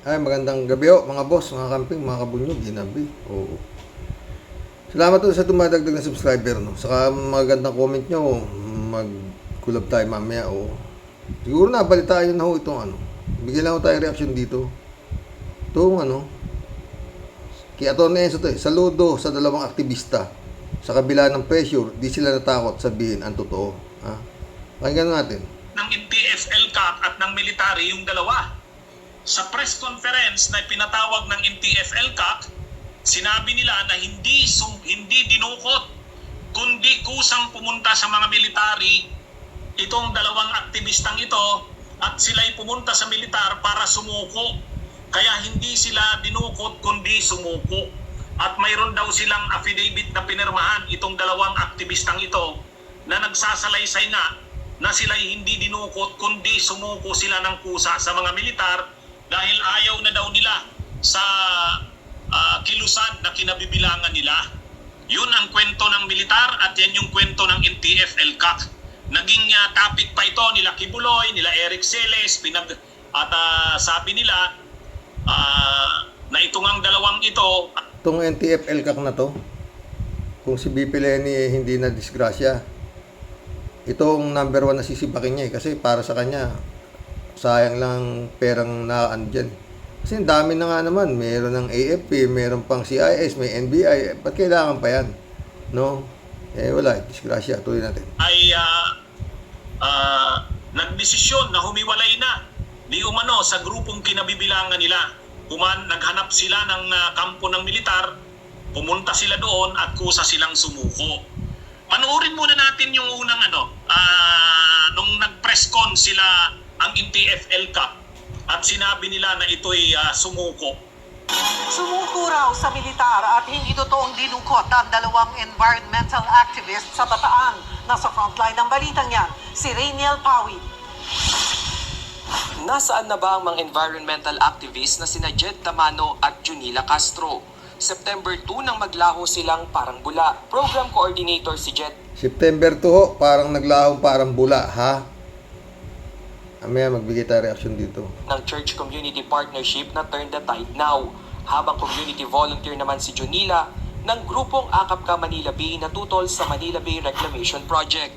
Ay, magandang gabi ho, mga boss, mga camping, mga kabunyog, ginabi. Oo. Salamat po sa dumadagdag na subscriber, no. Saka magandang comment nyo, mag-collab tayo mamaya, oo. Siguro na, balitaan nyo na ho itong ano. Bigyan lang ho tayo reaction dito. Itong ano, kay Atty. Enzo to eh, saludo sa dalawang aktivista. Sa kabila ng pressure, di sila natakot sabihin ang totoo. Ha? Pakinggan natin. Ng NTF-ELCAC at ng military yung dalawa. Sa press conference na pinatawag ng NTF-ELCAC, sinabi nila na hindi dinukot, kundi kusang pumunta sa mga military itong dalawang aktivistang ito at sila'y pumunta sa militar para sumuko. Kaya hindi sila dinukot kundi sumuko. At mayroon daw silang affidavit na pinirmahan itong dalawang aktivistang ito na nagsasalaysay na sila'y hindi dinukot kundi sumuko sila ng kusa sa mga militar dahil ayaw na daw nila sa kilusan na kinabibilangan nila. Yun ang kwento ng militar at yan yung kwento ng NTF-ELCAC. Naging topic pa ito nila Kibuloy, nila Eric Celes, sabi nila na itong ang dalawang ito. Itong NTF-ELCAC na to, kung si BP Leni hindi na disgrasya, itong number 1 na sisipakin niya kasi para sa kanya, sayang lang perang dyan. Kasi ang dami na nga naman, meron ng AFP, meron pang CIS, may NBI, ba't kailangan pa yan? No? Eh wala, disgrasya, tuloy natin. Ay nagdesisyon na humiwalay na di umano sa grupong kinabibilangan nila. Naghanap sila ng kampo ng militar, pumunta sila doon at kusa silang sumuko. Panoorin muna natin yung unang nung nag-press con sila ang NTF-ELCAC at sinabi nila na ito'y sumuko. Sumuko raw sa militar at hindi totoong dinukot ang dalawang environmental activist sa Bataan. Nasa frontline ng balitang yan, si Rainiel Pawit. Nasaan na ba ang mga environmental activists na sina Jed Tamano at Junila Castro? September 2 nang maglaho silang parang bula. Program coordinator si Jed. September 2 ho, parang naglaho parang bula, ha? Amaya magbigay tayo reaction dito. Ng Church Community Partnership na Turn the Tide Now. Habang community volunteer naman si Junila ng grupong Akap Ka Manila Bay na tutol sa Manila Bay Reclamation Project.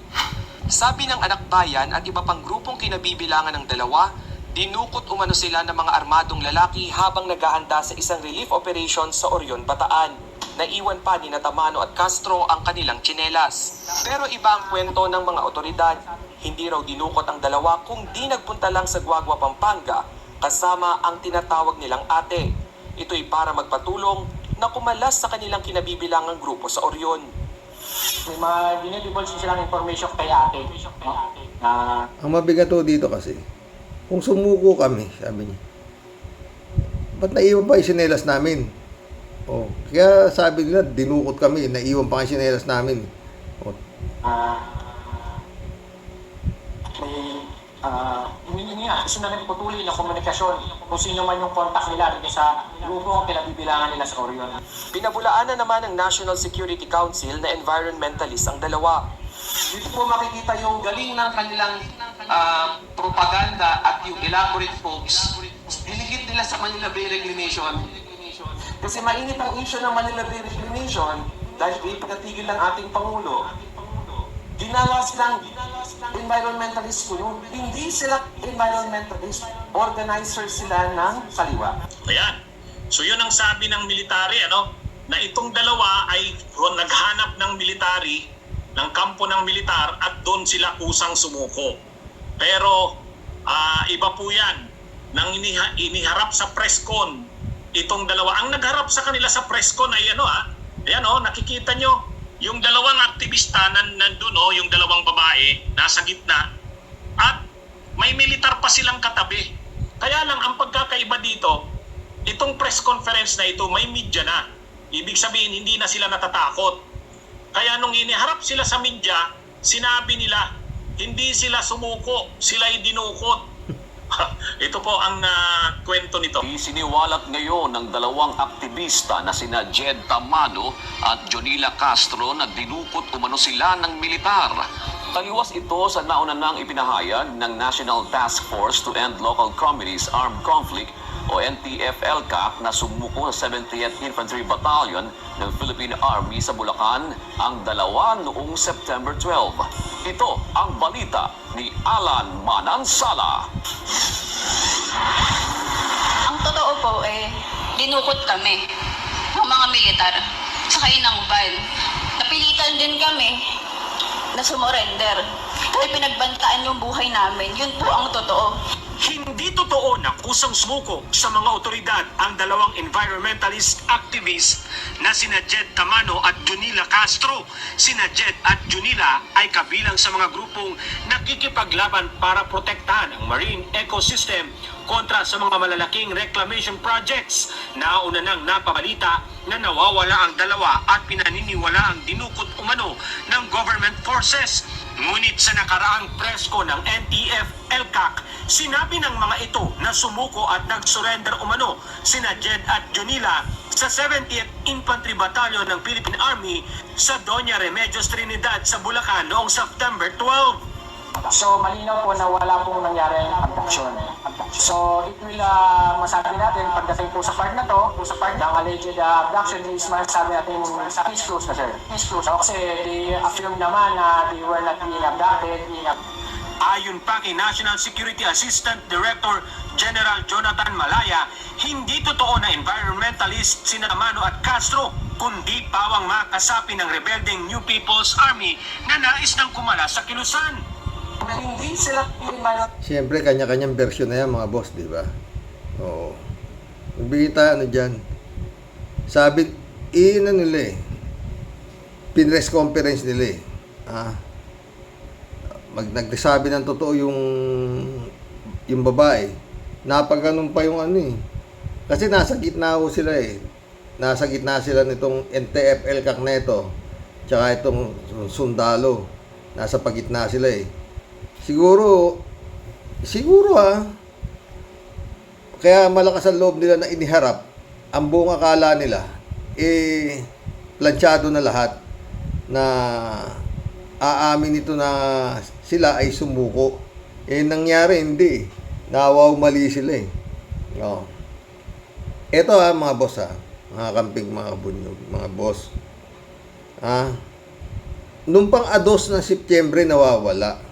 Sabi ng Anak Bayan at iba pang grupong kinabibilangan ng dalawa, dinukot umano sila ng mga armadong lalaki habang naghahanda sa isang relief operation sa Orion, Bataan. Naiwan pa ni Tamano at Castro ang kanilang tsinelas. Pero iba ang kwento ng mga otoridad. Hindi raw dinukot ang dalawa kung di nagpunta lang sa Guagua, Pampanga kasama ang tinatawag nilang ate. Ito'y para magpatulong na kumalas sa kanilang kinabibilangang grupo sa Orion. May mga dinidivulge silang information kay ate. Ang mabigat ho dito kasi, kung sumuko kami, sabi niya, ba't naiwan pa yung sinelas namin? Oh, kaya sabi nila, dinukot kami, naiwan pa yung sinelas namin. Oh. Yun nga, kasi na nagpatuloy ng komunikasyon kung sino man yung contact nila dito sa grupo ang pinabibilangan nila sa Orion. Pinabulaan na naman ng National Security Council na environmentalist ang dalawa. Dito po makikita yung galing ng kanilang propaganda at yung elaborate folks. Diligit nila sa Manila Bay Reclamation. Kasi mainit ang issue ng Manila Bay Reclamation dahil ipinatigil ng ating Pangulo. Ginawa silang environmentalist ko yun. Hindi sila environmentalist. Organizers sila ng kaliwa. Ayan. So yun ang sabi ng military, na itong dalawa ay naghanap ng military, ng kampo ng militar at doon sila kusang sumuko. Pero iba po yan. Nang iniharap sa press con, itong dalawa, ang nagharap sa kanila sa press con ay nakikita nyo, yung dalawang aktivista nandun, yung dalawang babae, nasa gitna, at may militar pa silang katabi. Kaya lang, ang pagkakaiba dito, itong press conference na ito, may media na. Ibig sabihin, hindi na sila natatakot. Kaya nung iniharap sila sa media, sinabi nila, hindi sila sumuko, sila'y dinukot. Ito po ang kwento nito. Isiniwalat ngayon ng dalawang aktivista na sina Jed Tamano at Junila Castro na dinukot umano sila ng militar. Taliwas ito sa nauna nang ipinahayag ng National Task Force to End Local Communities Armed Conflict o NTF-ELCAC na sumuko sa 70th Infantry Battalion ng Philippine Army sa Bulacan ang dalawa noong September 12. Ito ang balita ni Alan Manansala. Ang totoo po dinukot kami ng mga militar sa ng van. Napilitan din kami na sumurrender. Dahil pinagbantaan yung buhay namin, yun po ang totoo. Hindi totoo na kusang sumuko sa mga otoridad ang dalawang environmentalist activist na sina Jed Tamano at Junila Castro. Sina Jed at Junila ay kabilang sa mga grupong nakikipaglaban para protektahan ang marine ecosystem kontra sa mga malalaking reclamation projects. Nauna nang napabalita na nawawala ang dalawa at pinaniniwala ang dinukot umano ng government forces. Ngunit sa nakaraang presko ng NTF-ELCAC, sinabi ng mga ito na sumuko at nag-surrender umano sina Jed at Junila sa 70th Infantry Battalion ng Philippine Army sa Doña Remedios Trinidad sa Bulacan noong September 12. So malinaw po na wala pong nangyaring abduction. So it will masabi natin pagdating po sa part na to, sa part ng alleged abduction is masasabi natin case closed na sir. Case closed. Kasi they affirm naman na they were not being abducted. Ayon pa kay National Security Assistant Director General Jonathan Malaya, hindi totoo na environmentalist sina Tamano at Castro, kundi pawang makasapi ng rebelding New People's Army na nais nang kumala sa kilusan. Hindi sila Siyempre, kanya-kanyang version na yan, mga boss, di ba? Oo. Nagbigay tayo, dyan. Sabi, nila eh. Pinress conference nila eh. Nagsabi ng totoo yung babae. Napaganon pa yung ano eh. Kasi nasa gitna ho sila eh. Nasa gitna sila nitong NTF-ELCAC na ito. Tsaka itong sundalo. Nasa pagitna sila eh. Siguro kaya malakas ang loob nila na iniharap ang buong akala nila planchado na lahat na aamin ito na sila ay sumuko. Nangyari hindi. Nawaw mali sila eh. No. Ito mga boss mga kamping, mga bunyog, mga boss. Nung pang ados ng Setyembre nawawala.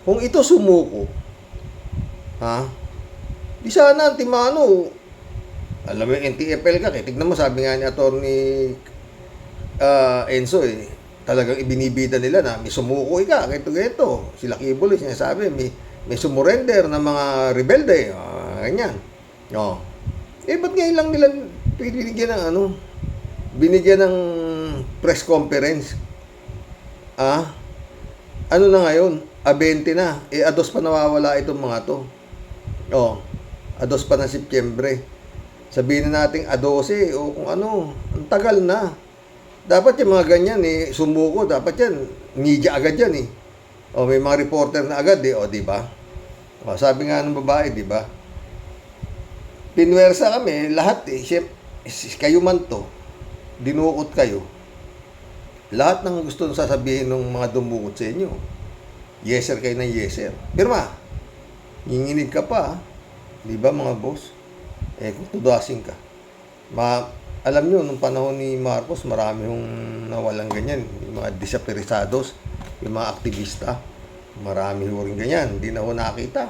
Kung ito sumuko, di sana Timano, alam mo yung NTF-ELCAC, tignan mo, sabi nga ni Attorney Enzo talagang ibinibida nila na may sumuko ganito. Sila Kibol, sinasabi, may sumurrender ng mga rebelde, ganyan. Ba't ngayon lang nila binigyan ng press conference? Ano na ngayon? 20 na. Ados pa nawawala itong mga to. Ados pa na Setyembre. Sabihin na natin 12 o kung ano. Ang tagal na. Dapat yung mga ganyan sumuko. Dapat yan. Media agad yan may mga reporter na agad di ba? Sabi nga ng babae, di ba? Pinwersa kami, lahat kayo man to. Dinukot kayo. Lahat ng gusto sasabihin ng mga dumukot sa inyo. Yeser kayo ng yeser. Pirma, nginginig ka pa. Di ba mga boss? Kung tudasin ka. Alam nyo, nung panahon ni Marcos, marami yung nawalang ganyan. Yung mga disaperisados, yung mga aktivista. Marami ho rin ganyan. Hindi na ho nakita.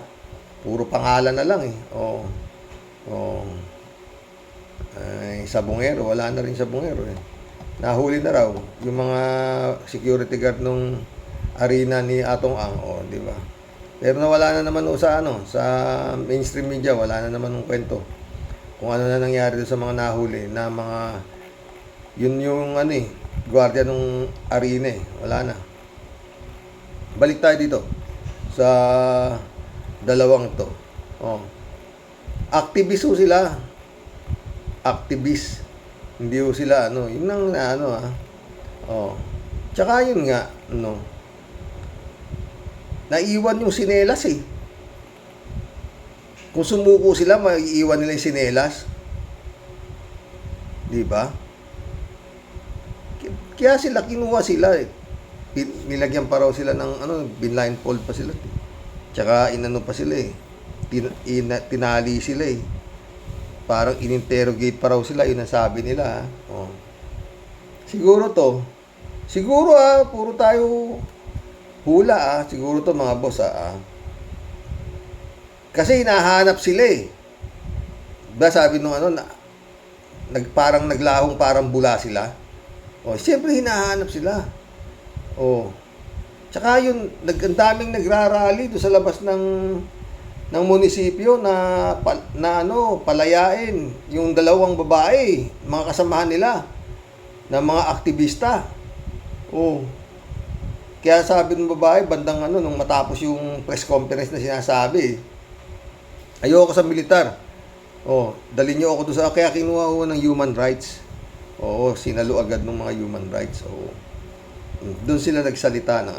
Puro pangalan na lang sabongero. Wala na rin sabongero Nahuli na raw yung mga security guard nung arena ni Atong Ang, di ba? Pero nawala na naman sa mainstream media, wala na naman ng kwento. Kung ano na nangyari doon sa mga nahuli na mga yung gwardiya nung arena wala na. Balik tayo dito sa dalawang to. Activist sila. Activist. Hindi ho sila, yun ang Tsaka yun nga, naiwan yung sinelas Kung sumuko sila, maiiwan nila yung sinelas. Di ba? Kaya kinuha sila Nilagyan pa raw sila ng, blindfold pa sila Tsaka pa sila tinali sila eh. Parang in-interrogate pa raw sila, yun ang sabi nila. Oh. Siguro to, siguro puro tayo hula siguro to mga boss Kasi hinahanap sila eh. Diba sabi nung parang naglahong parang bula sila. Oh, siyempre hinahanap sila. Oh. Tsaka yun, ang daming nagrarally doon sa labas ng munisipyo na palayain yung dalawang babae, mga kasamahan nila na mga aktivista. Oh. Kaya sabi ng babae, bandang nung matapos yung press conference na sinasabi, ayoko sa militar. Oh, dali niyo ako doon sa kaya kinuha ko ng human rights. Oo, sinalo agad ng mga human rights. Oo. Doon sila nagsalita ng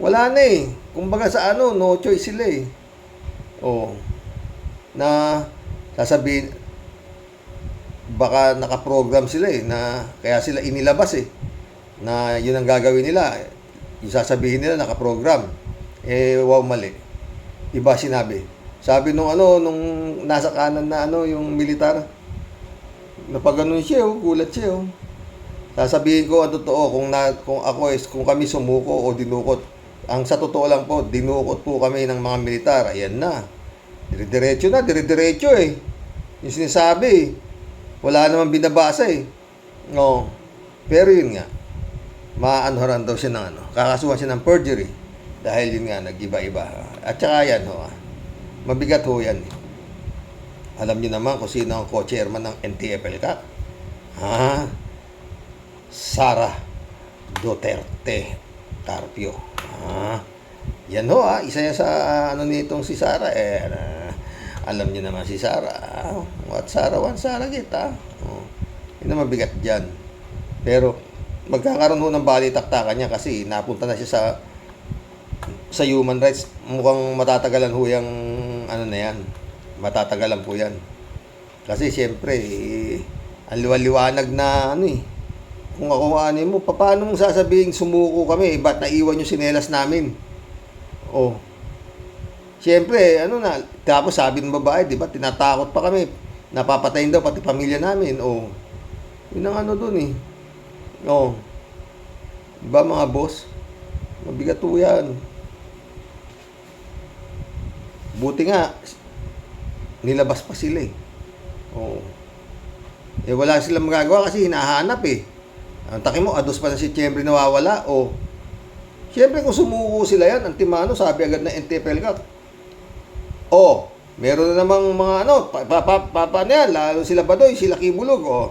Wala na eh. Kumbaga sa no choice sila eh. Oo. Na sasabihin baka nakaprogram sila eh na kaya sila inilabas eh na yun ang gagawin nila. Yung sasabihin nila nakaprogram. Wow, mali. Iba sinabi. Sabi nung nasa kanan na yung militar, napaganon siya, gulat siya. Sasabihin ko ang totoo kung kami sumuko o dinukot. Ang sa totoo lang po, dinukot po kami ng mga militar. Ayan na. Dire-diretso eh. Yung sinasabi, wala namang binabasa eh. No. Pero yun nga, maanoran daw siya ng kakasuhan siya ng perjury. Dahil yun nga, nag-iba-iba. At saka yan, mabigat ho yan. Alam niyo naman kung sino ang co-chairman ng NTF-ELCAC. Sara Duterte Carpio. Yan ho, isa yan sa nitong si Sara. Alam niyo naman si Sara. What Sara, one Sara kita. Yun na mabigat dyan. Pero magkakaroon ho ng balitaktakan niya kasi napunta na siya sa human rights. Mukhang matatagalan ho yung na yan. Matatagalan po yan. Kasi siyempre ang liwanag na kung ako mo, paano mong sasabihin sumuko kami, ba't naiwan yung sinelas namin? Oh. Siyempre, tapos sabi ng babae, di ba, tinatakot pa kami, napapatayin daw pati pamilya namin. Oh. Yun ang dun eh. Oh. Di ba mga boss? Mabigat po yan. Buti nga, nilabas pa sila eh. Oh. Wala silang magagawa kasi hinahanap eh. Ang taki mo, ados pa na si Chembri nawawala. O, siyempre kung sumuko sila yan, ang timano, sabi agad na NTF-ELCAC. O, meron na namang mga paano yan, lalo sila Badoy, sila Kibulog. O,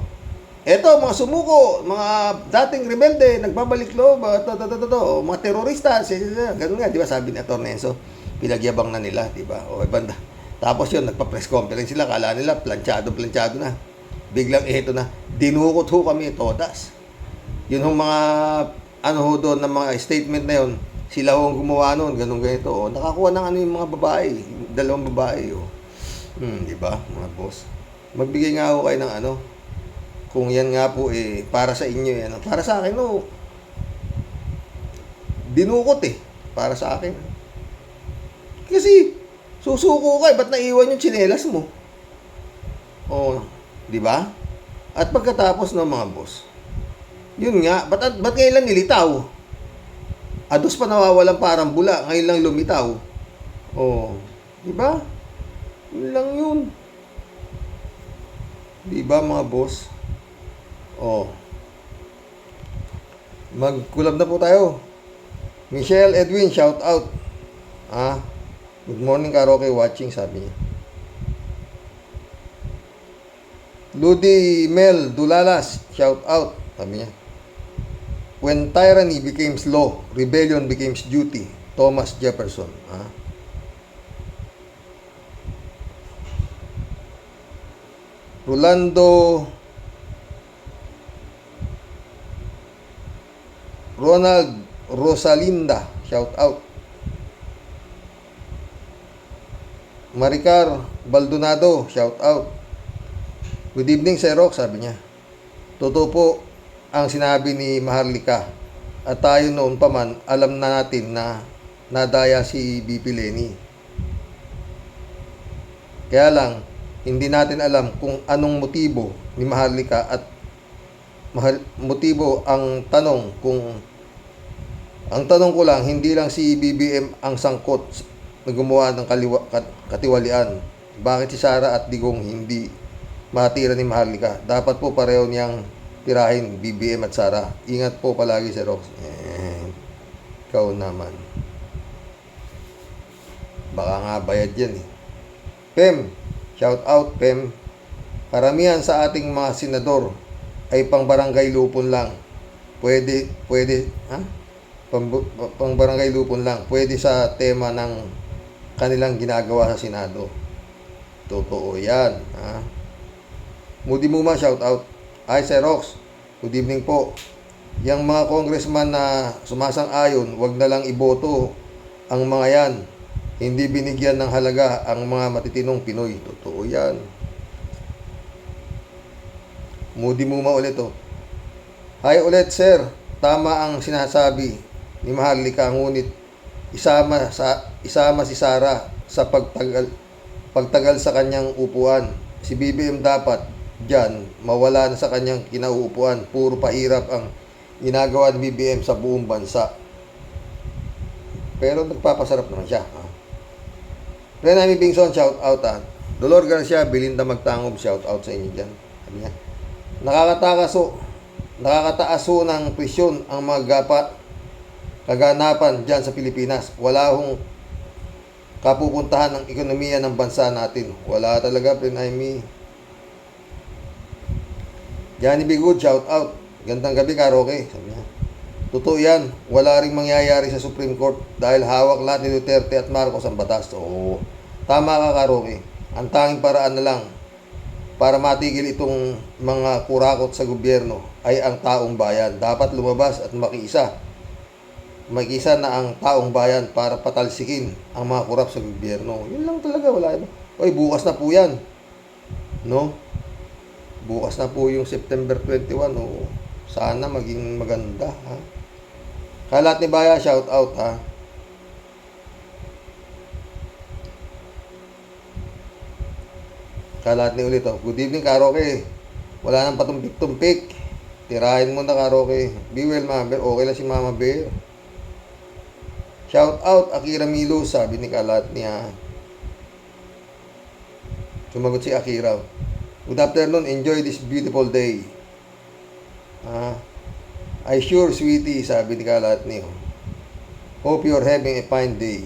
eto, mga sumuko, mga dating rebelde, nagbabalik loob, mga terorista, ganun nga, di ba sabi ni Atty. Enzo, pinagyabang na nila, di ba? O, banda. Tapos yun, nagpa-press conference sila, kala nila, planchado na. Biglang na, dinukot ho kami, todas. Yun hong mga doon ng mga statement na yun, sila hong gumawa noon, ganito. O, nakakuha ng yung mga babae, dalawang babae. O. Di ba, mga boss? Magbigay nga ho kayo ng kung yan nga po para sa inyo yan. Para sa akin, dinukot para sa akin. Kasi, susuko ka ba't naiwan yung tsinelas mo? O, di ba? At pagkatapos mga boss, yun nga, ba't ngayon lang nilitaw? Ados pa nawawalan parang bula, ngayon lang lumitaw. Oh, di ba? Yun lang yun. Di ba mga boss? Oh. Mag-collab na po tayo. Michelle Edwin, shout out. Good morning karaoke watching, sabi niya. Ludi Mel Dulalas, shout out, sabi niya. When tyranny becomes law, rebellion becomes duty. Thomas Jefferson. Ronald Rosalinda, shout out. Maricar Baldonado, shout out. Good evening, Sir Rock, sabi niya. Totoo po ang sinabi ni Maharlika at tayo noon pa man, alam na natin na nadaya si BP Lenny. Kaya lang, hindi natin alam kung anong motibo ni Maharlika at motibo ang tanong kung ang tanong ko lang, hindi lang si BBM ang sangkot na gumawa ng katiwalian. Bakit si Sara at Digong hindi matira ni Maharlika? Dapat po pareho niyang tirahin BBM at Sara. Ingat po palagi si Rox. Ikaw naman. Baka nga bayad yan eh. Pem, shout out Pem. Karamihan sa ating mga senador ay pang barangay lupon lang. Pwede, ha? Pang barangay lupon lang. Pwede sa tema ng kanilang ginagawa sa Senado. Totoo yan, ha? Moody Muma, shout out. Ay, Sir Rox, good evening po. Yang mga congressman na sumasang-ayon, wag na lang iboto ang mga yan. Hindi binigyan ng halaga ang mga matitinong Pinoy. Totoo yan. Moody Muma ulit oh. Hi ulit sir. Tama ang sinasabi ni Maharlika, ngunit isama si Sara sa pagtagal sa kanyang upuan. Si BBM dapat dyan mawala na sa kanyang kinauupuan. Puro pahirap ang ginagawa ni BBM sa buong bansa. Pero nagpapasarap naman siya. Renami Bingson, shout out ha. Dolor Garcia, Belinda Magtangob, shout out sa inyo dyan. Sabi niya, nakakataaso ng presyon ang mga kaganapan dyan sa Pilipinas. Wala hong kapupuntahan ng ekonomiya ng bansa natin. Wala talaga, Renami. Johnny B. Good, shout out. Gandang gabi, Karoke. Sabi niya, totoo yan. Wala ring mangyayari sa Supreme Court dahil hawak lahat ni Duterte at Marcos ang batas. Oo. Tama ka, Karoke. Ang tanging paraan na lang para matigil itong mga kurakot sa gobyerno ay ang taong bayan. Dapat lumabas at makiisa. Makiisa na ang taong bayan para patalsikin ang mga kurap sa gobyerno. Yun lang talaga, wala iba. Oy, bukas na po yan. No? Bukas na po yung September 21. Oh. Sana maging maganda, ha? Kalat ni Baya, shout out, ha? Kalat ni ulit, oh. Good evening, Karoke. Wala nang patumpik-tumpik. Tirahin mo na, Karoke. Be well, Mama Bear. Okay lang si Mama Bear. Shout out, Akira Milo, sabi ni Kalat niya. Sumagot si Akira. Good afternoon. Enjoy this beautiful day. I sure, sweetie, sabi ni Kalat niyo. Hope you're having a fine day.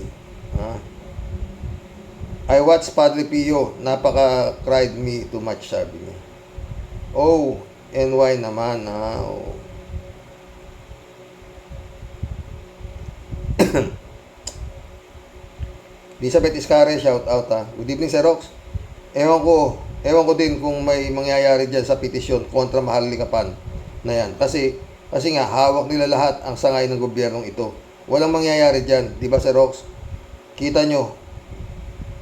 I watched Padre Pio. Napaka-cried me too much, sabi niya. Oh, and why naman, ha? Oh. Elizabeth Iscare, shout out, ha? Good evening, Sir Rox. Ewan ko din kung may mangyayari dyan sa petisyon kontra Maharlikapan na yan. Kasi nga, hawak nila lahat ang sangay ng gobyernong ito. Walang mangyayari dyan. Di ba, Sir Rox? Kita nyo,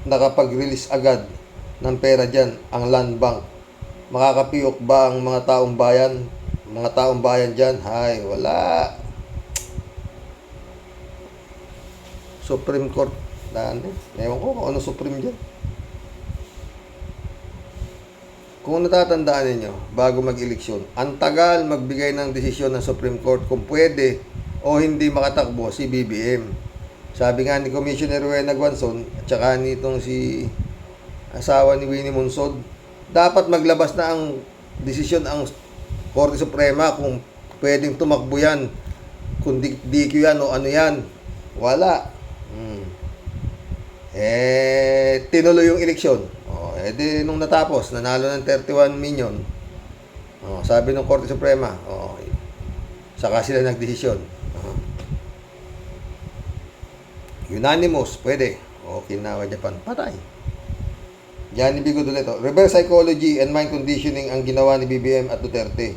nakapag-release agad ng pera dyan ang land bank. Makakapiyok ba ang mga taong bayan? Mga taong bayan dyan? Hay, wala. Supreme Court. Ewan ko kung ano Supreme dyan. Kung natatandaan ninyo, bago mag-eleksyon, ang tagal magbigay ng desisyon ng Supreme Court kung pwede o hindi makatakbo si BBM. Sabi nga ni Commissioner Rowena Guanzon at saka nitong si asawa ni Winnie Monsod, dapat maglabas na ang desisyon ang Korte Suprema kung pwedeng tumakbo yan, kung DQ yan o ano yan. Wala. Tinuloy yung eleksyon. Di nung natapos, nanalo ng 31 million. Sabi ng Korte Suprema, saka sila nagdesisyon. Unanimous, pwede. Okinawa, Japan, patay. Johnny Bigo ulit. Reverse psychology and mind conditioning ang ginawa ni BBM at Duterte.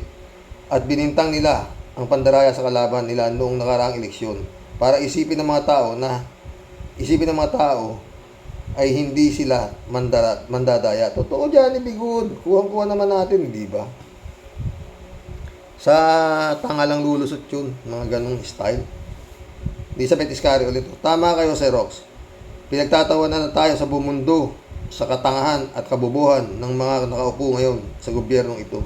At binintang nila ang pandaraya sa kalaban nila noong nakaraang eleksyon para isipin ng mga tao ay hindi sila mandadaya. Totoo, Johnny Bigo. Kuha naman natin, di ba? Sa tanga lang lulusot yun. Mga ganong style. Elizabeth Iscari ulit. Tama kayo, Sir Rox. Pinagtatawanan na tayo sa buong mundo sa katangahan at kabobohan ng mga nakaupo ngayon sa gobyernong ito.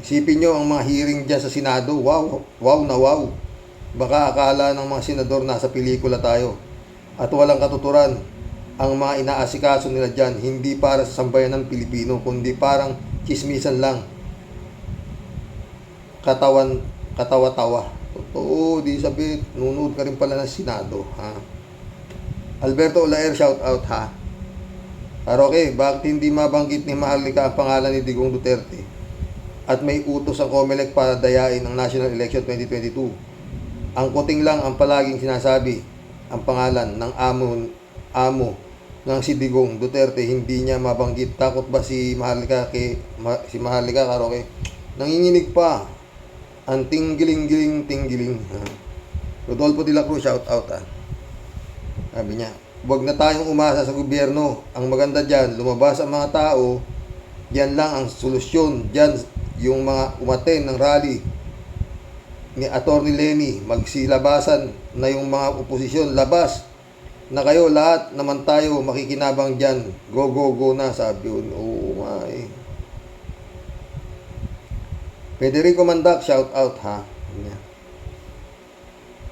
Isipin nyo ang mga hearing dyan sa Senado. Wow, wow na wow. Baka akala ng mga senador nasa pelikula tayo at walang katuturan ang mga inaasikaso nila dyan, hindi para sa sambayan ng Pilipino, kundi parang chismisan lang. Katawa-tawa. Totoo, di sabi, nunood ka rin pala ng Senado, ha? Alberto Olaer, shout out, ha? Karoke, bakit hindi mabanggit ni Maharlika ang pangalan ni Digong Duterte at may utos ang COMELEC para dayain ang National Election 2022? Ang kuting lang ang palaging sinasabi ang pangalan ng amo ng si Digong Duterte, hindi niya mabanggit. Takot ba si Maharlika Karoke? Nanginginig pa ang tinggiling. Rodolfo de la Cruz, shout out, ha? Sabi niya, huwag na tayong umasa sa gobyerno. Ang maganda dyan, lumabas ang mga tao. Yan lang ang solusyon. Dyan, yung mga umaten ng rally ni Atty. Lenny, magsilabasan na yung mga oposisyon. Labas na kayo, lahat naman tayo makikinabang dyan. Go na, sabi yun. Oo nga eh. Federico Mandak, shout out, ha?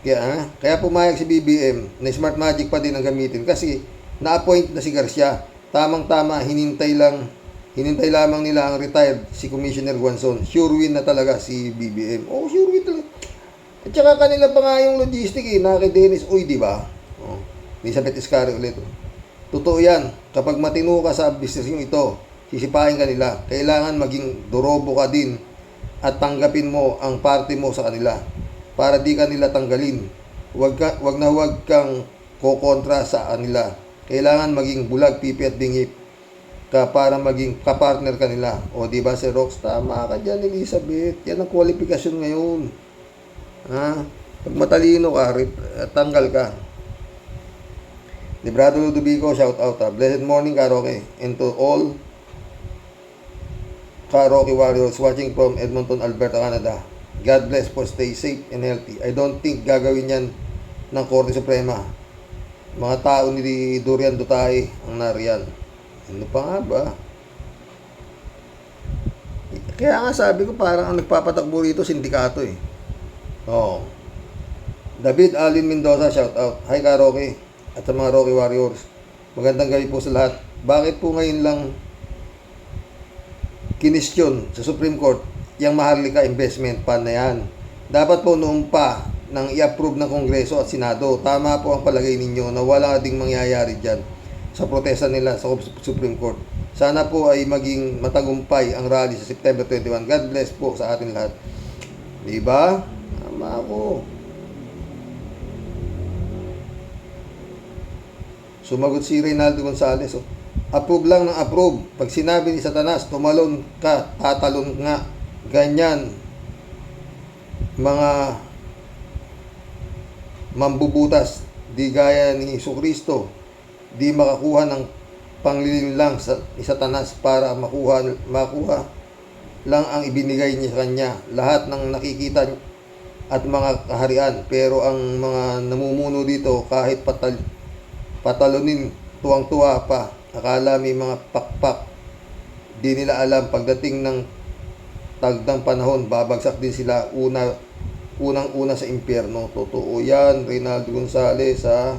Kaya pumayag si BBM na Smart Magic pa din ang gamitin kasi na-appoint na si Garcia. Tamang-tama, hinintay lamang nila ang retired si Commissioner Guanzon. Sure win na talaga si BBM. Oh, sure win talaga. At saka kanila pa nga yung logistic eh, na kay Dennis Uy, di ba? Oh, Elizabeth Iscari ulit. Totoo yan. Kapag matino ka sa business yung ito, sisipain ka nila. Kailangan maging dorobo ka din at tanggapin mo ang parte mo sa kanila para di kanila tanggalin. Huwag kang kokontra sa kanila. Kailangan maging bulag, pipi at bingip ka para maging kapartner kanila. O di ba si Rox? Tama ka dyan, Elizabeth. Yan ang kwalifikasyon ngayon. Ha? Pag matalino ka, tanggal ka. Librado Ludovico, shout out, ha? Blessed morning, Karoke. And to all Karoke warriors watching from Edmonton, Alberta, Canada. God bless po, stay safe and healthy. I don't think gagawin yan ng Korte Suprema. Mga tao ni Dorian Dutay ang nariyan. Ano pa nga ba? Kaya nga sabi ko parang ang nagpapatakbo rito sindikato eh. Oo. David Alin Mendoza, shout out. Hi Karoke at sa mga Rocky Warriors. Magandang gabi po sa lahat. Bakit po ngayon lang kinestyon sa Supreme Court yung Maharlika Investment Fund na yan? Dapat po noong pa nang i-approve ng Kongreso at Senado. Tama po ang palagay ninyo na wala ding mangyayari dyan sa protesta nila sa Supreme Court. Sana po ay maging matagumpay ang rally sa September 21. God bless po sa atin lahat. Diba? Tama ako. Sumagot si Reynaldo Gonzales. Approve lang ng approve. Pag sinabi ni Satanas, tumalon ka, tatalon nga. Ganyan. Mga mambubutas, di gaya ni Jesucristo, di makakuha ng panglilinlang ni Satanas para makuha lang ang ibinigay niya sa kanya. Lahat ng nakikita at mga kaharian. Pero ang mga namumuno dito, kahit patalonin, tuwang-tuwa pa. Akala may mga pakpak. Di nila alam pagdating ng tagdang panahon, babagsak din sila unang-una sa impyerno. Totoo yan, Reynaldo Gonzales, ha?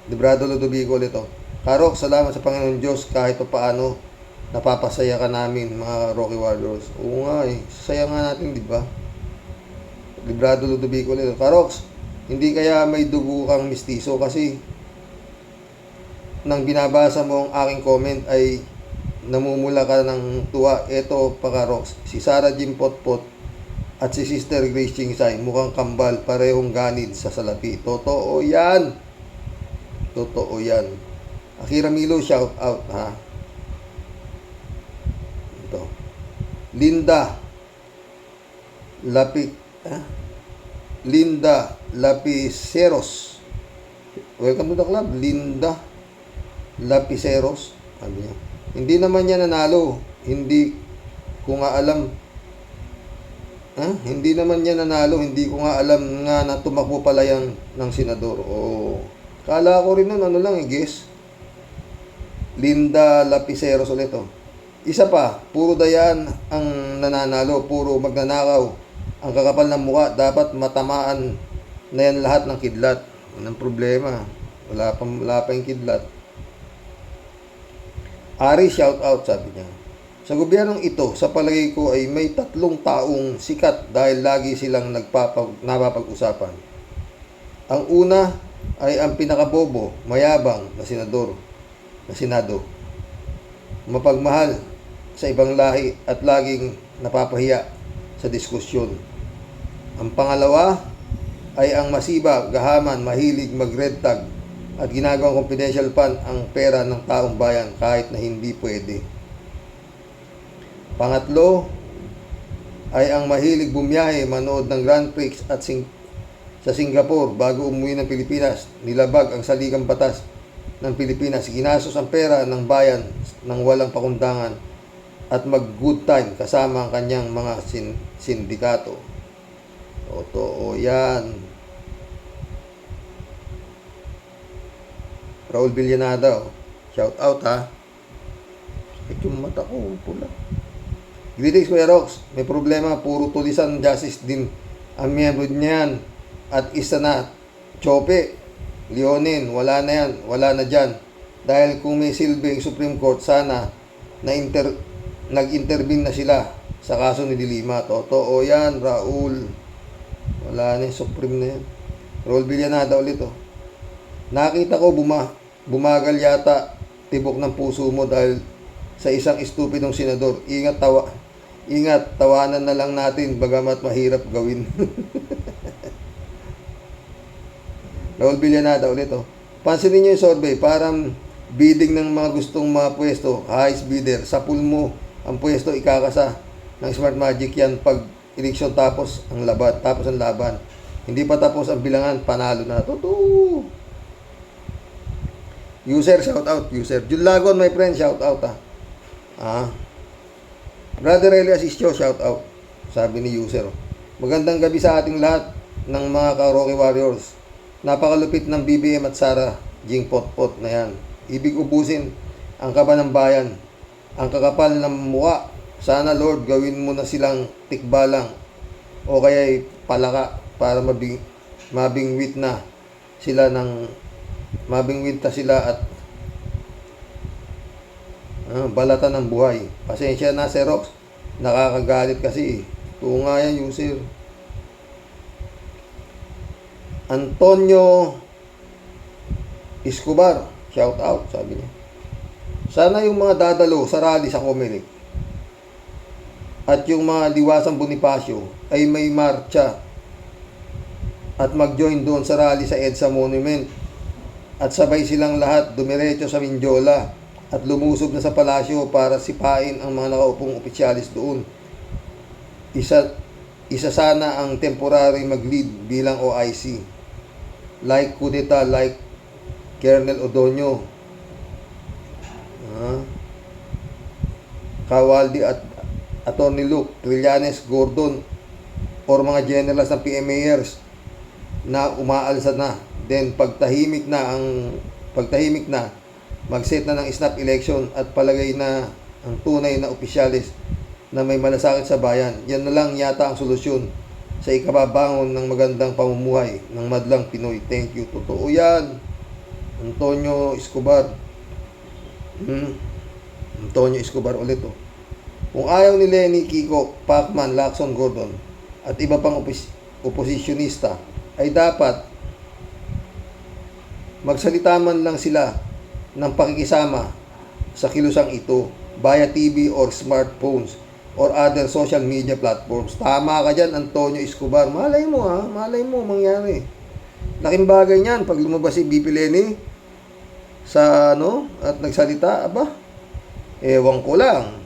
Librado Ludovico ulit, oh. Karok, salamat sa Panginoon Diyos kahit paano napapasaya ka namin, mga Rocky Warriors. Oo nga eh, saya nga natin, di ba? Librado Ludovico ulit. Karoks, hindi kaya may dugo kang mistiso kasi nang binabasa mo ang aking comment ay namumula ka ng tuwa. Eto pa, Karoks, si Sarah Jim Potpot at si Sister Grace Chingsay mukhang kambal, parehong ganid sa salapi. Totoo yan. Totoo yan. Akira Milo, shout out, ha? Ito. Linda Lapiceros. Welcome to the club, Linda Lapiceros. Sabi niya, hindi naman niya nanalo. Hindi ko nga alam. Hindi naman niya nanalo. Hindi ko nga alam nga na tumakbo pala yan ng senador. Oh. Kala ko rin nun, ano lang guess. Linda Lapiceros ulit, oh. Isa pa, puro dayan ang nananalo, puro magnanakaw. Ang kakapal ng mukha, dapat matamaan na yan lahat ng kidlat. Walang problema. Wala pa yung kidlat. Ari, shout out, sabi niya. Sa gobyernong ito, sa palagay ko ay may 3 taong sikat dahil lagi silang napapag-usapan. Ang una ay ang pinakabobo, mayabang na senado. Mapagmahal sa ibang lahi at laging napapahiya sa diskusyon. Ang pangalawa ay ang masiba, gahaman, mahilig mag-red tag at ginagawang confidential fund ang pera ng taong bayan kahit na hindi pwede. Pangatlo ay ang mahilig bumiyahe, manood ng Grand Prix at sa Singapore bago umuwi ng Pilipinas. Nilabag ang saligang batas ng Pilipinas, ginastos ang pera ng bayan ng walang pakundangan at mag-good time kasama ang kanyang mga sindikato. Totoo yan. Raul Villanada, shout out ha. Sakit yung mata ko, pula. Greetings Kuya Rox, may problema, puro tulisan justice din ang miyembro niyan. At isa na, Chope, Leonin, wala na yan, wala na dyan. Dahil kung may silbing Supreme Court, sana nag-intervene na sila sa kaso ni Dilima. Totoo yan, Raul. Wala na yung Supreme na yan. Raul Villanada ulit, oh. Nakita ko bumagal yata tibok ng puso mo dahil sa isang estupidong senador. Ingat, tawanan na lang natin bagamat mahirap gawin. Raul Villanada ulit, oh. Pansinin niyo yung survey, parang bidding ng mga gustong mga pwesto, highest bidder. Sa pool mo ang pwesto, ikakasa ng Smart Magic yan pag eleksyon tapos ang laban. Hindi pa tapos ang bilangan, panalo na. Totoo. User, shout out, user. Julagon, my friend, shout out, ha. Brother Elias Isyo, shout out. Sabi ni user. Magandang gabi sa ating lahat ng mga ka-Rocky Warriors. Napakalupit ng BBM at Sara Jing Potpot na yan. Ibig ubusin ang kaba ng bayan. Ang kakapal ng mukha. Sana Lord, gawin mo na silang tikbalang o kaya'y palaka para mabingwit na sila at balatan ng buhay. Pasensya na, Xerox. Nakakagalit kasi. Ito nga yan, user. Antonio Escobar, shout out, sabi niya. Sana yung mga dadalo sa rally sa Comelec at yung mga liwasang Bonifacio ay may marcha at mag-join doon sa rally sa EDSA Monument at sabay silang lahat dumiretso sa Mindiola at lumusob na sa palasyo para sipain ang mga nakaupong opisyalis doon. Isa sana ang temporary mag-lead bilang OIC. Like Kudeta, like Colonel Odonio, Kawaldi at Attorney Luke, Trillanes, Gordon, or mga generals ng PMAers na umaalsa na. Then pagtahimik na, mag-set na ng snap election at palagay na ang tunay na opisyalis na may malasakit sa bayan. Yan na lang yata ang solusyon sa ikababangon ng magandang pamumuhay ng madlang Pinoy. Thank you. Totoo yan. Antonio Escobar. Antonio Escobar ulit, oh. Kung ayaw ni Lenny, Kiko, Pacman, Lacson, Gordon at iba pang oposisyonista ay dapat magsalita man lang sila ng pakikisama sa kilusang ito via TV or smartphones or other social media platforms. Tama ka dyan, Antonio Escobar. Malay mo, mangyari. Laking bagay niyan pag lumabas si BP Lenny sa at nagsalita, ewan ko lang.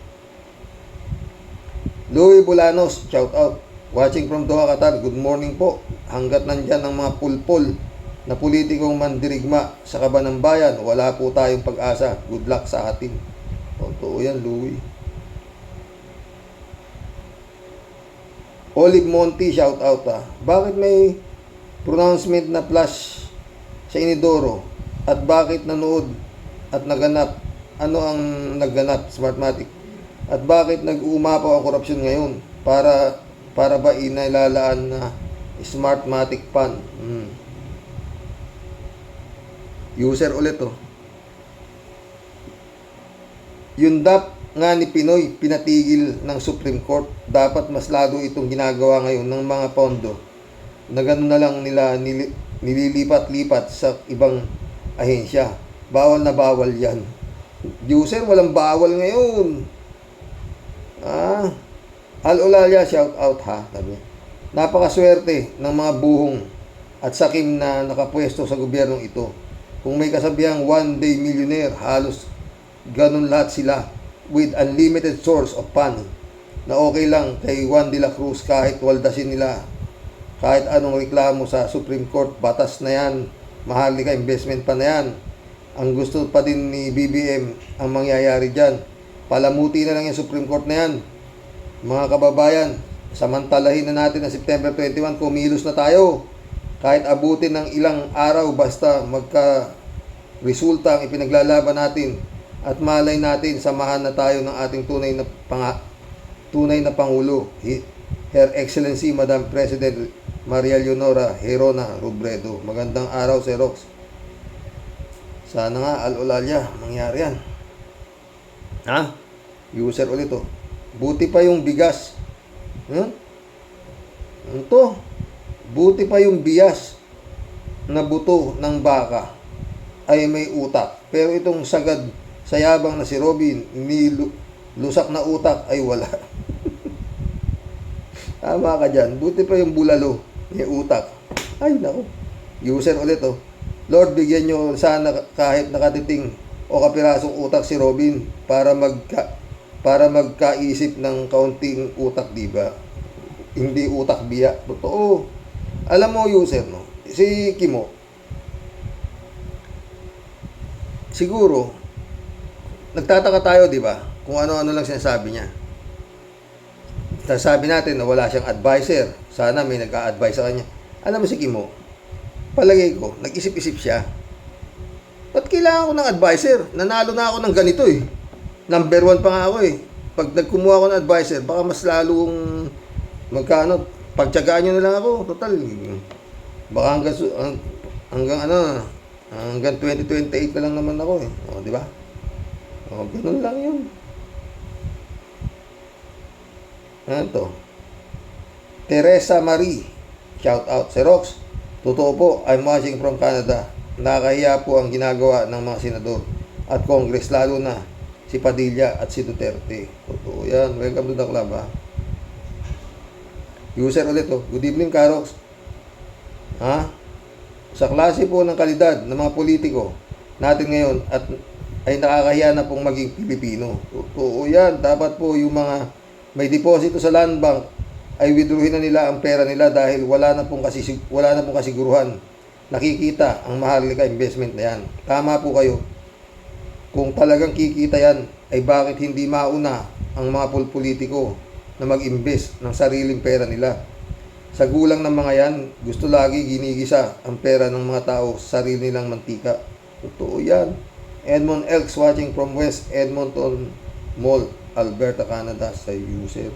Louis Bulanos, shout out. Watching from Doha, Qatar. Good morning po. Hanggat nandyan ang mga pulpol na politikong mandirigma sa kaba ng bayan, wala po tayong pag-asa. Good luck sa atin. Totoo yan, Louis. Olive Monty, shout out, Bakit may pronouncement na flash sa inidoro? At bakit nanood at naganap? Ano ang nagganap, Smartmatic? At bakit nag-uumapaw ang korupsyon ngayon? Para ba inailalaan na Smartmatic Fund? User ulit oh. Yung DAP nga ni Pinoy pinatigil ng Supreme Court. Dapat mas lalo itong ginagawa ngayon ng mga pondo na gano'n na lang nila nililipat-lipat sa ibang ahensya. Bawal na bawal yan. User, walang bawal ngayon. Al-Olalia, shout out ha. Sabi. Napakaswerte ng mga buhong at sakim na nakapwesto sa gobyernong ito. Kung may kasabihang one day millionaire, halos ganun lahat sila with unlimited source of fund na okay lang kay Juan de la Cruz kahit waldasin nila kahit anong reklamo sa Supreme Court. Batas na yan, Maharlika investment pa na yan. Ang gusto pa din ni BBM ang mangyayari dyan, palamuti na lang yung Supreme Court na yan. Mga kababayan, samantalahin na natin na September 21, kumilos na tayo kahit abutin ng ilang araw basta magka-resulta ang ipinaglalaban natin. At malay natin, samahan na tayo ng ating tunay na Pangulo, Her Excellency Madam President Maria Leonora Herona Robredo. Magandang araw, Sir Rox. Sana nga, Al-Olalia, mangyari yan. User ulit oh. Buti pa yung bigas. Buti pa yung bias na buto ng baka ay may utak. Pero itong sagad sayabang na si Robin, lusak na utak ay wala. Tama ka dyan. Buti pa yung bulalo, may utak. Ay, naku. User ulit oh. Lord, bigyan nyo sana kahit nakatiting o kapirasong utak si Robin para magkaisip ng kaunting utak, diba? Hindi utak biya. Totoo. Alam mo, user, no? Si Kimo, siguro, nagtataka tayo, di ba? Kung ano-ano lang sinasabi niya. Sabi natin na wala siyang advisor. Sana may nag-a-advise sa kanya. Alam mo si Kimo, palagay ko, nag-isip-isip siya. Ba't kailangan ko ng advisor? Nanalo na ako ng ganito eh. Number 1 pa nga ako eh. Pag nagkumuha ako ng advisor, baka mas lalong magkano. Pagtyagaan nyo na lang ako. Total. Baka hanggang 2028 na lang naman ako eh. O, di ba? O, ganun lang yun. Ano to? Teresa Marie. Shout out. Si Rox. Totoo po, I'm watching from Canada. Nakakahiya po ang ginagawa ng mga senador at Congress, lalo na si Padilla at si Duterte. Totoo yan. Welcome to the club ha. User ulit oh. Good evening, Karox. Sa klase po ng kalidad ng mga politiko natin ngayon at ay nakakahiya na pong maging Pilipino. Totoo yan. Dapat po yung mga may deposito sa land bank ay withdrawin na nila ang pera nila dahil wala na pong kasiguruhan. Nakikita ang Maharlika investment na yan. Tama po kayo. Kung talagang kikita yan, ay bakit hindi mauna ang mga politiko na mag-invest ng sariling pera nila? Sa gulang ng mga yan, gusto lagi ginigisa ang pera ng mga tao sa sarili nilang mantika. Totoo yan. Edmond Elks watching from West Edmonton Mall, Alberta, Canada sa user.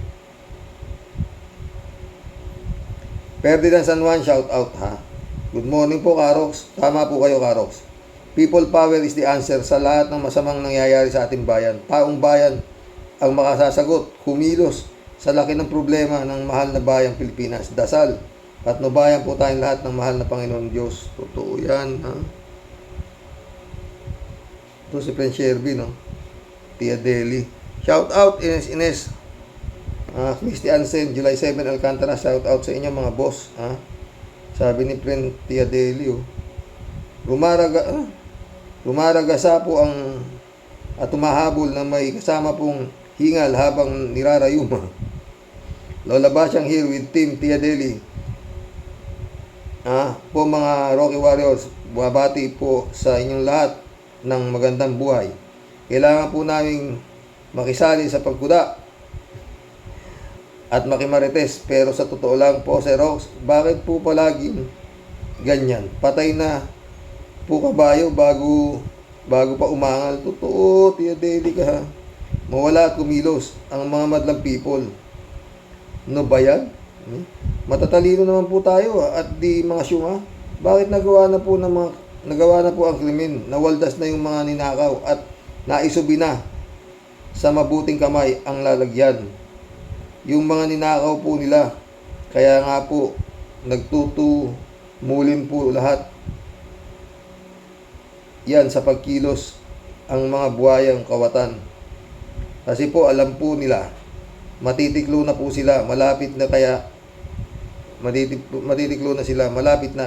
Ferdinand San Juan, shout out ha. Good morning po, Karox. Tama po kayo, Karox. People power is the answer sa lahat ng masamang nangyayari sa ating bayan. Taong bayan ang makasasagot, kumilos sa laki ng problema ng mahal na bayang Pilipinas. Dasal. Patnubayan po tayong lahat ng mahal na Panginoon Diyos. Totoo yan, ha? Ito si Prince Sherby, no? Tia Deli. Shout out, Ines. Christy Ansen, July 7, Alcantara. Shout out sa inyo, mga boss, ha? Sabi ni Prince Tia Deli, oh. Rumaragasa po ang at tumahabol na may kasama pong hingal habang nirarayuma. Lola Basyang here with Team Tia Deli. Po mga Rocky Warriors, buwabati po sa inyong lahat ng magandang buhay. Kailangan po namin makisali sa pagkuda at makimarites, pero sa totoo lang po, Sir Rox, bakit po palaging ganyan? Patay na po kabayo bago pa umangal. Totoo, Tia Deli ka ha. Mawala at kumilos ang mga madlang people. No ba yan? Matatalino naman po tayo at di mga syunga. Bakit nagawa na po ang krimen? Nawaldas na yung mga ninakaw at naisubi na sa mabuting kamay ang lalagyan. Yung mga ninakaw po nila. Kaya nga po nagtutumulin po lahat. Yan sa pagkilos ang mga buhayang kawatan. Kasi po alam po nila matitiklo na po sila, malapit na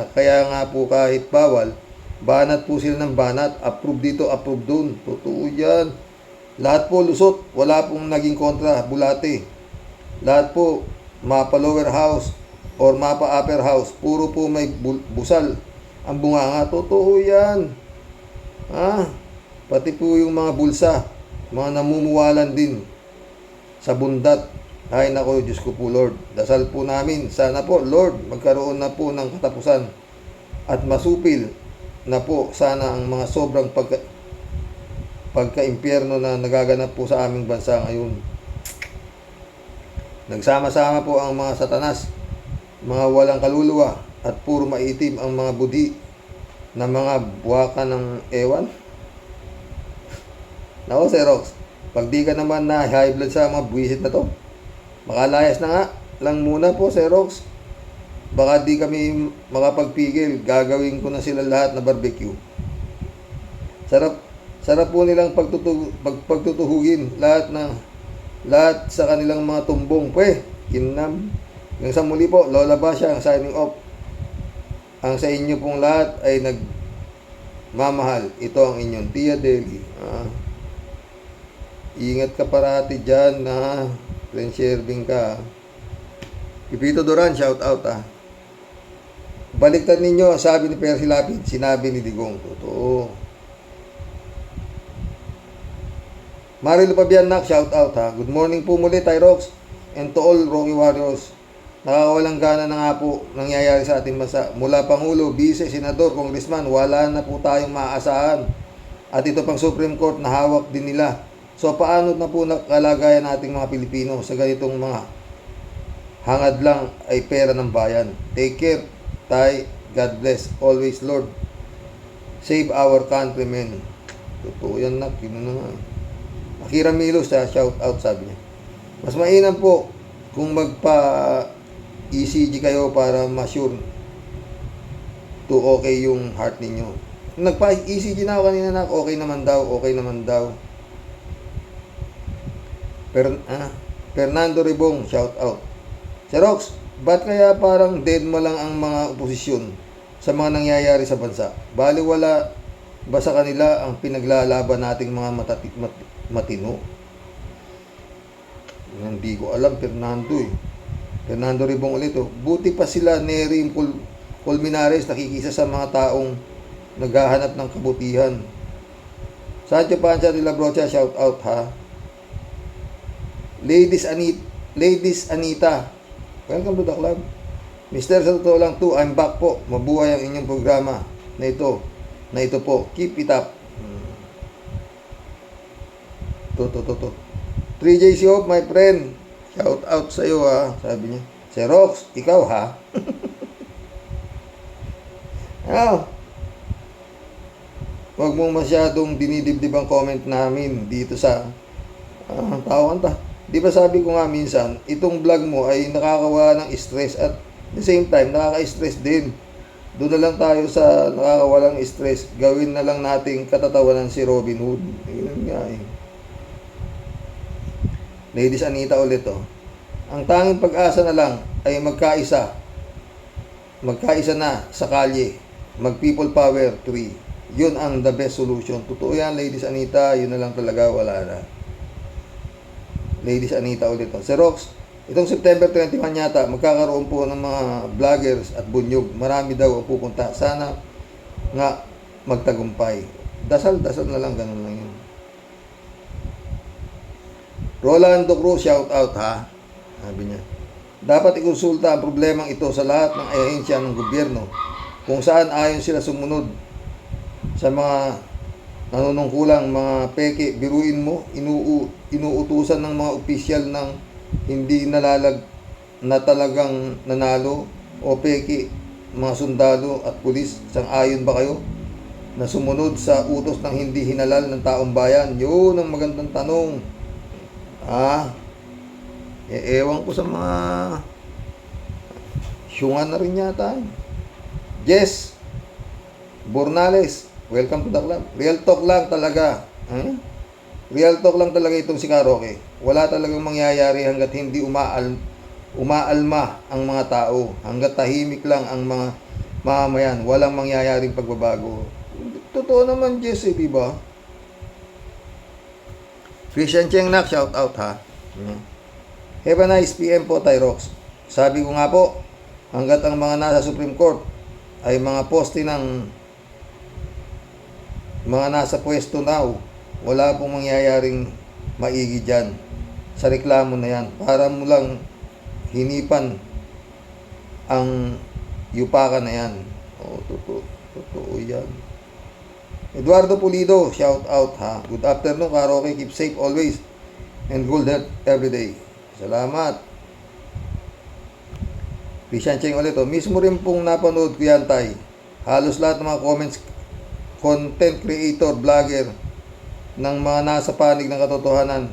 kaya nga po kahit bawal, banat po sila ng banat, approve dito, approve doon. Totoo yan. Lahat po lusot, wala pong naging kontra, bulate. Lahat po mapa lower house or mapa upper house, puro po may busal ang bunganga. Totoo yan. Pati po yung mga bulsa, mga namumuwalan din sa bundat. Ay nako, Diyos ko po Lord, dasal po namin, sana po Lord, magkaroon na po ng katapusan at masupil na po sana ang mga sobrang pagka-impyerno na nagaganap po sa aming bansa ngayon. Nagsama-sama po ang mga satanas, mga walang kaluluwa at puro maitim ang mga budhi na mga buwaka ng ewan. Nako, Sir Rox, pag di ka naman na high blood sa mga buwisit na to, makalayas na nga lang muna po, Sir Rox. Baka di kami makapagpigil, gagawin ko na sila lahat na barbecue. Sarap po nilang pagtutuhugin lahat sa kanilang mga tumbong. Kinam. Hanggang sa muli po, Lola Basha ang signing off. Ang sa inyo pong lahat ay nagmamahal. Ito ang inyong Tia Deli. Ingat ka parati dyan na friend sharing ka. Pipito Duran, shout out Baliktad ninyo, sabi ni Percy Lapid, sinabi ni Digong. Totoo. Marilo Pabianak, shout out Good morning po muli, Tyrox, and to all Rocky Warriors. Nakakawalang gana na nga po nangyayari sa ating bansa. Mula Pangulo, Vice, Senador, Congressman, wala na po tayong maaasahan. At ito pang Supreme Court na hawak din nila. So paano na po kalagayan nating mga Pilipino sa ganitong mga hangad lang ay pera ng bayan. Take care, Tay. God bless. Always, Lord. Save our countrymen. Totoo yan na. Akira Milos, shout out, sabi niya. Mas mainam po kung magpa-ECG kayo para ma-sure to okay yung heart ninyo. Nagpa-ECG na ako kanina na okay naman daw. Fernando Ribong, shout out. Sir Rox, ba't kaya parang dead mo lang ang mga oposisyon sa mga nangyayari sa bansa? Baliwala ba sa kanila ang pinaglalaban nating mga matino? Hindi ko alam, Fernando Ribong ulit. Buti pa sila Nery Colmenares nakikisa sa mga taong naghahanap ng kabutihan. Sancho Pancha de la Brocha, shout out Ladies Anita, welcome to the club. Mr. Sa totoo lang 2, I'm back po. Mabuhay ang inyong programa na ito po. Keep it up. 3JC Hope, my friend. Shout out sa iyo sabi niya. Sir Rox, ikaw Huwag mong masyadong dinidibdib ang comment namin dito sa tawag ta. Di ba sabi ko nga minsan, itong vlog mo ay nakakawala ng stress at the same time, nakaka-stress din. Doon na lang tayo sa nakakawalang stress. Gawin na lang nating katatawanan si Robin Hood. Yun nga Ladies Anita ulit Ang tanging pag-asa na lang ay magkaisa na sa kalye. Mag-people power 3. Yun ang the best solution. Totoo yan, Ladies Anita. Yun na lang talaga, wala na. Ladies Anita ulit Sir Rox, itong September 21 yata, magkakaroon po ng mga vloggers at bunyog. Marami daw ang pupunta. Sana nga magtagumpay. Dasal na lang, ganun lang yun. Rolando Cruz, shout out sabi niya. Dapat ikonsulta ang problemang ito sa lahat ng ahensya ng gobyerno kung saan ayon sila sumunod sa mga nanunungkulang mga peke, biruin mo, inuutusan ng mga opisyal ng hindi na talagang nanalo o peke, mga sundalo at pulis, sang-ayon ba kayo na sumunod sa utos ng hindi hinalal ng taong bayan? Yun ang magandang tanong. Ewan ko sa mga syungan na rin yata. Yes, Bornales, welcome to the club. Real talk lang talaga. Real talk lang talaga itong si Karoke. Wala talagang mangyayari hanggat hindi umaalma ang mga tao. Hanggat tahimik lang ang mga mamamayan, walang mangyayaring pagbabago. Totoo naman, Jess, di ba? Christian Cheng Nak, shout out ha. Have a nice PM po, Tyrox. Sabi ko nga po, hanggat ang mga nasa Supreme Court ay mga poste ng mga nasa pwesto now, wala pong mangyayaring maigi dyan sa reklamo na yan. Para mo lang hinipan ang yupakan na yan. Totoo yan. Eduardo Pulido, shout out ha. Good afternoon, Karoke. Keep safe always and good health every day. Salamat. Christian Cheng ulit. Mismo rin pong napanood ko yan, Tay. Halos lahat ng mga comments, content creator, vlogger ng mga nasa panig ng katotohanan,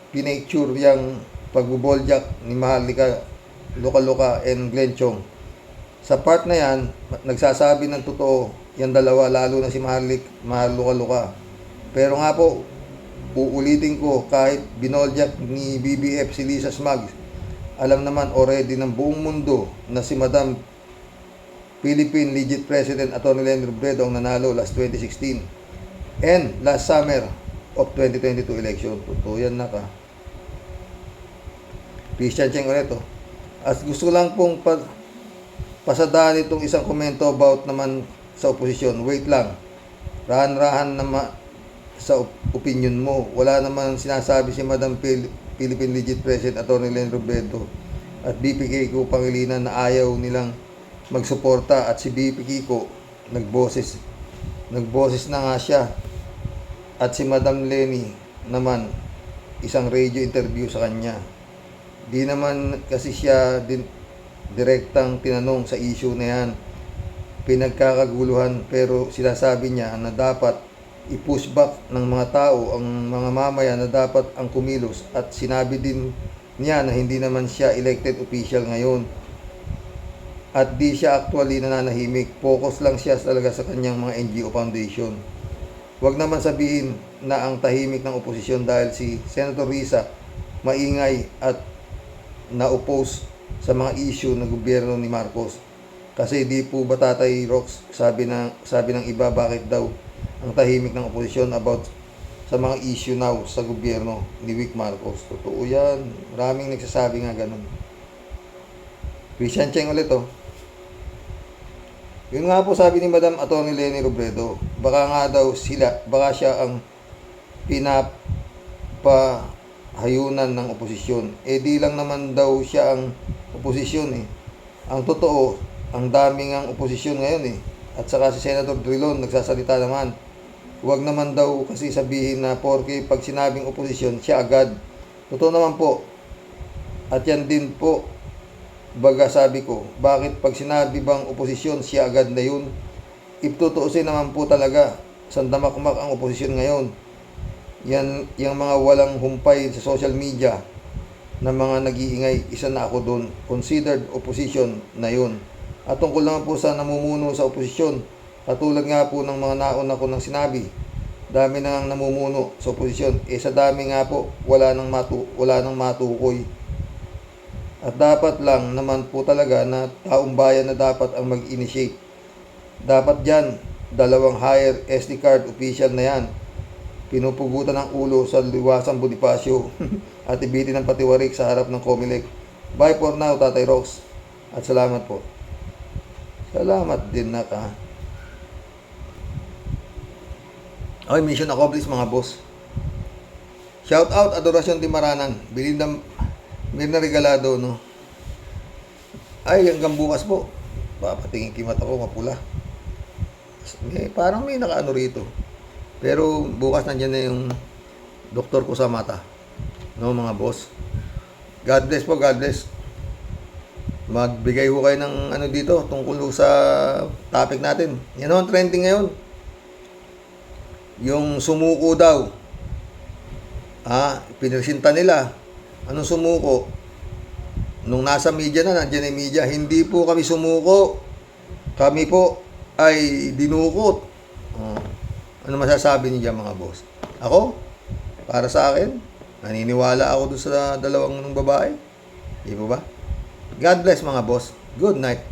pinacture yung pagbuboljak ni Maharlika Luka and Glenn Chong. Sa part na yan, nagsasabi ng totoo yung dalawa, lalo na si Luka. Pero nga po, uulitin ko, kahit binoljak ni BBF si Lisa Smugs, alam naman already ng buong mundo na si Madam Philippine Legit President Atty. Leni Robredo ang nanalo last 2016 and last summer of 2022 election. Totoo yan na ka. Christian Cheng ulit. At gusto lang pong pasadaan itong isang komento about naman sa oposisyon. Wait lang. Rahan-rahan naman sa opinion mo. Wala naman sinasabi si Madam Philippine Legit President Atty. Leni Robredo at BP Kiko Pangilinan na ayaw nilang magsuporta, at si BP Kiko nagboses na nga siya, at si Madam Leni naman isang radio interview sa kanya. Di naman kasi siya direktang tinanong sa issue na yan, pinagkakaguluhan, pero sinasabi niya na dapat i-push back ng mga tao, ang mga mamaya, na dapat ang kumilos, at sinabi din niya na hindi naman siya elected official ngayon at di siya actually nananahimik. Focus lang siya talaga sa kanyang mga NGO foundation. Huwag naman sabihin na ang tahimik ng oposisyon dahil si Senator Risa maingay at na-oppose sa mga issue ng gobyerno ni Marcos. Kasi di po ba, Tatay Rox, sabi ng iba, bakit daw ang tahimik ng oposisyon about sa mga issue now sa gobyerno ni Vic Marcos? Totoo yan. Maraming nagsasabi nga ganun. Christian Cheng ulit. Yun nga po sabi ni Madam Atty. Leni Robredo, baka nga daw siya ang pinapahayunan ng oposisyon. Di lang naman daw siya ang oposisyon Ang totoo, ang daming ang oposisyon ngayon At saka si Senator Drilon nagsasalita naman. Huwag naman daw kasi sabihin na porke pag sinabing oposisyon, siya agad. Totoo naman po. At yan din po, baga sabi ko, bakit pag sinabi bang oposisyon, siya agad na yun? Itutuusin naman po talaga, sandamakmak ang oposisyon ngayon. Yan, yung mga walang humpay sa social media na mga nag-iingay, isa na ako doon. Considered opposition na yun. At tungkol naman po sa namumuno sa oposisyon, katulad nga po ng mga nauna ko nang sinabi, dami nang namumuno sa oposisyon. Sa dami nga po, wala nang matukoy. At dapat lang naman po talaga na taong bayan na dapat ang mag-initiate. Dapat dyan, 2 higher SD card official na yan. Pinupugutan ng ulo sa liwasang Bonifacio at ibitin ng patiwarik sa harap ng Comelec. Bye for now, Tatay Rox. At salamat po. Salamat din na ka. Okay, mission accomplished mga boss. Shout out Adoracion Timaranan. Belinda Mirna Regalado, no? Ay, hanggang bukas po. papatingin kimat ako, mapula. Parang may nakaano rito. Pero bukas nandiyan na yung doktor ko sa mata. No, mga boss. God bless po, God bless. Magbigay ho kayo ng ano dito tungkol sa topic natin. Yan ho ang trending ngayon. Yung sumuko daw. Pinresinta nila. Anong sumuko? Nung nasa media na, nandiyan yung media, hindi po kami sumuko. Kami po ay dinukot. Ano masasabi niyo dyan, mga boss? Ako, para sa akin, naniniwala ako doon sa dalawang babae. Di ba ba? God bless, mga boss. Good night.